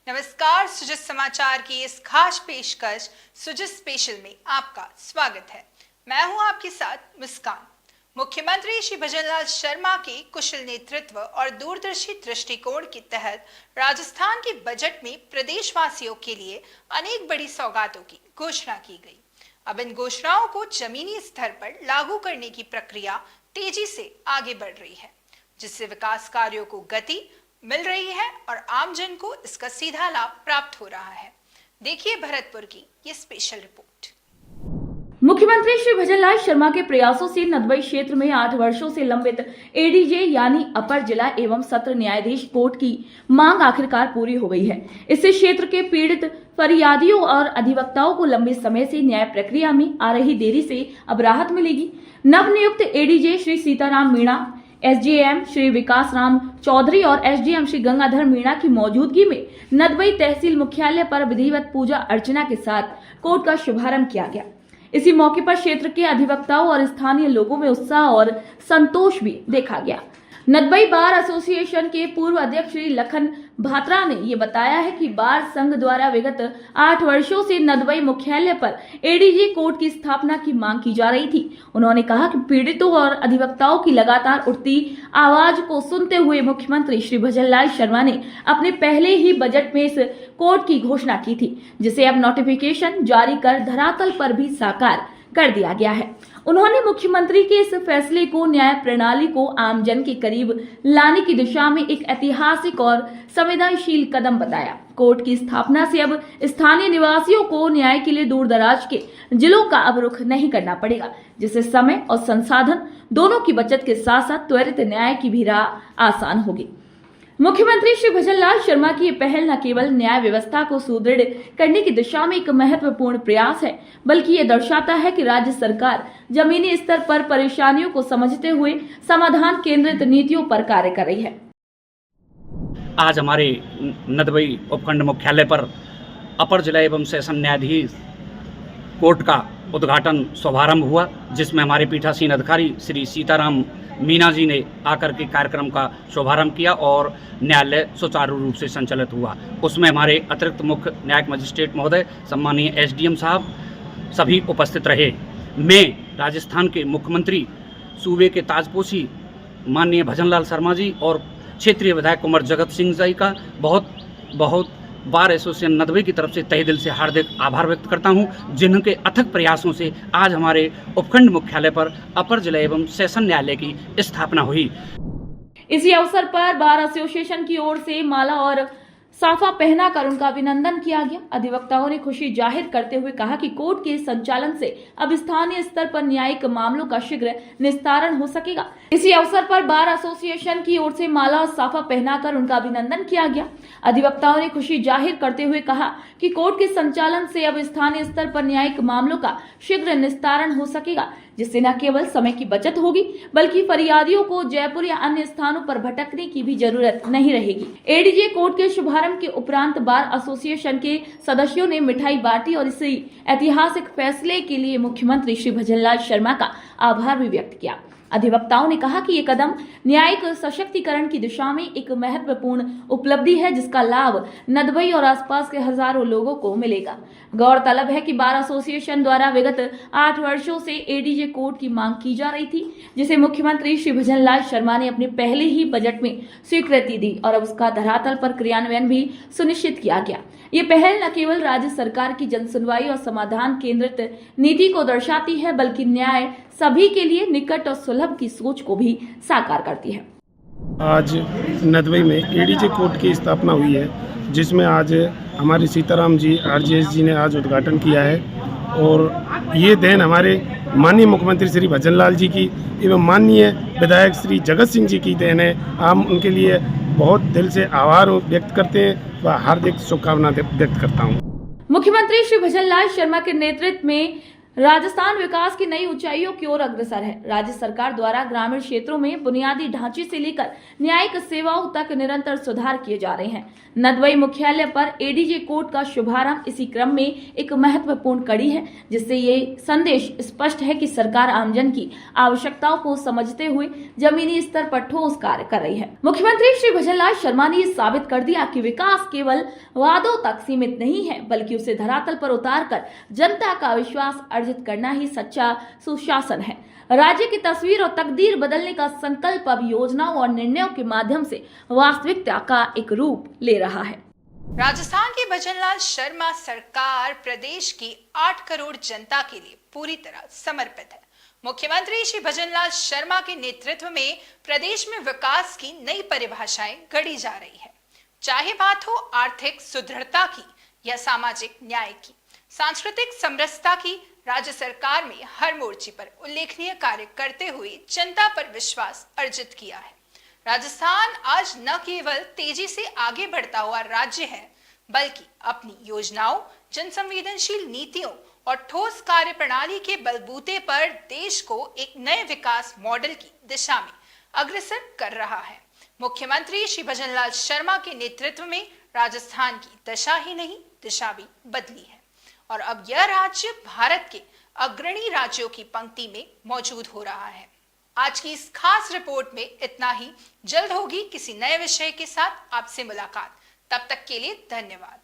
नमस्कार, सुजित समाचार की इस खास पेशकश सुजित स्पेशल में आपका स्वागत है। मैं हूं आपके साथ मुस्कान। मुख्यमंत्री श्री भजनलाल शर्मा के कुशल नेतृत्व और दूरदर्शी दृष्टिकोण के तहत राजस्थान के बजट में प्रदेशवासियों के लिए अनेक बड़ी सौगातों की घोषणा की गई। अब इन घोषणाओं को जमीनी स्तर पर लागू करने की प्रक्रिया तेजी से आगे बढ़ रही है, जिससे विकास कार्यों को गति मिल रही है और आमजन को इसका सीधा लाभ प्राप्त हो रहा है। देखिए भरतपुर की ये स्पेशल रिपोर्ट। मुख्यमंत्री श्री भजनलाल शर्मा के प्रयासों से नदबई क्षेत्र में 8 वर्षों से लंबित एडीजे यानी अपर जिला एवं सत्र न्यायाधीश कोर्ट की मांग आखिरकार पूरी हो गई है। इससे क्षेत्र के पीड़ित फरियादियों और अधिवक्ताओं को लंबे समय से न्याय प्रक्रिया में आ रही देरी से अब राहत मिलेगी। नवनियुक्त एडीजे श्री सीताराम मीणा, एसडीएम श्री विकास राम चौधरी और एसडीएम श्री गंगाधर मीणा की मौजूदगी में नदबई तहसील मुख्यालय पर विधिवत पूजा अर्चना के साथ कोर्ट का शुभारंभ किया गया। इसी मौके पर क्षेत्र के अधिवक्ताओं और स्थानीय लोगों में उत्साह और संतोष भी देखा गया। नदबई बार एसोसिएशन के पूर्व अध्यक्ष श्री लखन भात्रा ने ये बताया है कि बार संघ द्वारा विगत 8 वर्षों से नदबई मुख्यालय पर एडीजे कोर्ट की स्थापना की मांग की जा रही थी। उन्होंने कहा कि पीड़ितों और अधिवक्ताओं की लगातार उठती आवाज को सुनते हुए मुख्यमंत्री श्री भजनलाल शर्मा ने अपने पहले ही बजट में इस कोर्ट की घोषणा की थी, जिसे अब नोटिफिकेशन जारी कर धरातल पर भी साकार कर दिया गया है। उन्होंने मुख्यमंत्री के इस फैसले को न्याय प्रणाली को आमजन के करीब लाने की दिशा में एक ऐतिहासिक और संवेदनशील कदम बताया। कोर्ट की स्थापना से अब स्थानीय निवासियों को न्याय के लिए दूर दराज के जिलों का अब रुख नहीं करना पड़ेगा, जिससे समय और संसाधन दोनों की बचत के साथ साथ त्वरित न्याय की भी राह आसान होगी। मुख्यमंत्री श्री भजनलाल शर्मा की ये पहल न केवल न्याय व्यवस्था को सुदृढ़ करने की दिशा में एक महत्वपूर्ण प्रयास है, बल्कि ये दर्शाता है कि राज्य सरकार जमीनी स्तर पर परेशानियों को समझते हुए समाधान केंद्रित नीतियों पर कार्य कर रही है। आज हमारे नदबई उपखंड मुख्यालय पर अपर जिला एवं सेशन न्यायाधीश कोर्ट का उद्घाटन शुभारंभ हुआ, जिसमें हमारे पीठासीन अधिकारी श्री सीताराम मीणा जी ने आकर के कार्यक्रम का शुभारंभ किया और न्यायालय सुचारू रूप से संचालित हुआ। उसमें हमारे अतिरिक्त मुख्य न्यायिक मजिस्ट्रेट महोदय, सम्मानीय एसडीएम साहब सभी उपस्थित रहे। मैं राजस्थान के मुख्यमंत्री सूबे के ताजपोशी माननीय भजनलाल शर्मा जी और क्षेत्रीय विधायक कुंवर जगत सिंह जी का बहुत बार एसोसिएशन नदबई की तरफ से तहे दिल से हार्दिक आभार व्यक्त करता हूं, जिनके अथक प्रयासों से आज हमारे उपखंड मुख्यालय पर अपर जिला एवं सेशन न्यायालय की स्थापना हुई। इसी अवसर पर बार एसोसिएशन की ओर से माला और साफा पहनाकर उनका अभिनंदन किया गया। अधिवक्ताओं ने खुशी जाहिर करते हुए कहा कि कोर्ट के संचालन से अब स्थानीय स्तर पर न्यायिक मामलों का शीघ्र निस्तारण हो सकेगा। इसी अवसर पर बार एसोसिएशन की ओर से माला और साफा पहनाकर उनका अभिनंदन किया गया। अधिवक्ताओं ने खुशी जाहिर करते हुए कहा कि कोर्ट के संचालन से अब स्थानीय स्तर पर न्यायिक मामलों का शीघ्र निस्तारण हो सकेगा, जिससे न केवल समय की बचत होगी बल्कि फरियादियों को जयपुर या अन्य स्थानों पर भटकने की भी जरूरत नहीं रहेगी। एडीजे कोर्ट के शुभारंभ के उपरांत बार एसोसिएशन के सदस्यों ने मिठाई बांटी और इसी ऐतिहासिक फैसले के लिए मुख्यमंत्री श्री भजनलाल शर्मा का आभार भी व्यक्त किया। अधिवक्ताओं ने कहा कि ये कदम न्यायिक सशक्तिकरण की दिशा में एक महत्वपूर्ण उपलब्धि है, जिसका लाभ नदबई और आसपास के हजारों लोगों को मिलेगा। गौरतलब है कि बार एसोसिएशन द्वारा विगत 8 वर्षों से एडीजे कोर्ट की मांग की जा रही थी, जिसे मुख्यमंत्री श्री भजनलाल शर्मा ने अपने पहले ही बजट में स्वीकृति दी और अब उसका धरातल पर क्रियान्वयन भी सुनिश्चित किया गया। ये पहल न केवल राज्य सरकार की जनसुनवाई और समाधान केंद्रित नीति को दर्शाती है, बल्कि न्याय सभी के लिए निकट और सुलभ की सोच को भी साकार करती है। आज नदबई में एडीजे कोर्ट की स्थापना हुई है, जिसमें आज हमारे सीताराम जी आरजेएस जी ने आज उद्घाटन किया है और ये देन हमारे माननीय मुख्यमंत्री श्री भजनलाल जी की एवं माननीय विधायक श्री जगत सिंह जी की देन है। हम उनके लिए बहुत दिल से आभार व्यक्त करते हैं व हार्दिक शुभकामनाएं व्यक्त करता हूँ। मुख्यमंत्री श्री भजनलाल शर्मा के नेतृत्व में राजस्थान विकास की नई ऊंचाइयों की ओर अग्रसर है। राज्य सरकार द्वारा ग्रामीण क्षेत्रों में बुनियादी ढांचे से लेकर न्यायिक सेवाओं तक निरंतर सुधार किए जा रहे हैं। नदबई मुख्यालय पर एडीजे कोर्ट का शुभारंभ इसी क्रम में एक महत्वपूर्ण कड़ी है, जिससे ये संदेश स्पष्ट है कि सरकार आमजन की आवश्यकताओं को समझते हुए जमीनी स्तर पर ठोस कार्य कर रही है। मुख्यमंत्री श्री भजनलाल शर्मा ने ये साबित कर दिया कि विकास केवल वादों तक सीमित नहीं है, बल्कि उसे धरातल पर उतारकर जनता का विश्वास अर्जित करना ही सच्चा सुशासन है। राज्य की तस्वीर और तकदीर बदलने का संकल्प अब योजनाओं और निर्णयों के माध्यम से वास्तविकता का एक रूप ले रहा है। राजस्थान की भजनलाल शर्मा सरकार प्रदेश की 8 करोड़ जनता के लिए पूरी तरह समर्पित है। मुख्यमंत्री श्री भजनलाल शर्मा के नेतृत्व में प्रदेश में विकास की नई परिभाषाएं गढ़ी जा रही है। चाहे बात हो आर्थिक सुदृढ़ता की या सामाजिक न्याय की, सांस्कृतिक समरसता की, राज्य सरकार में हर मोर्चे पर उल्लेखनीय कार्य करते हुए जनता पर विश्वास अर्जित किया है। राजस्थान आज न केवल तेजी से आगे बढ़ता हुआ राज्य है, बल्कि अपनी योजनाओं, जनसंवेदनशील नीतियों और ठोस कार्य प्रणाली के बलबूते पर देश को एक नए विकास मॉडल की दिशा में अग्रसर कर रहा है। मुख्यमंत्री श्री भजनलाल शर्मा के नेतृत्व में राजस्थान की दशा ही नहीं, दिशा भी बदली है और अब यह राज्य भारत के अग्रणी राज्यों की पंक्ति में मौजूद हो रहा है। आज की इस खास रिपोर्ट में इतना ही। जल्द होगी किसी नए विषय के साथ आपसे मुलाकात। तब तक के लिए धन्यवाद।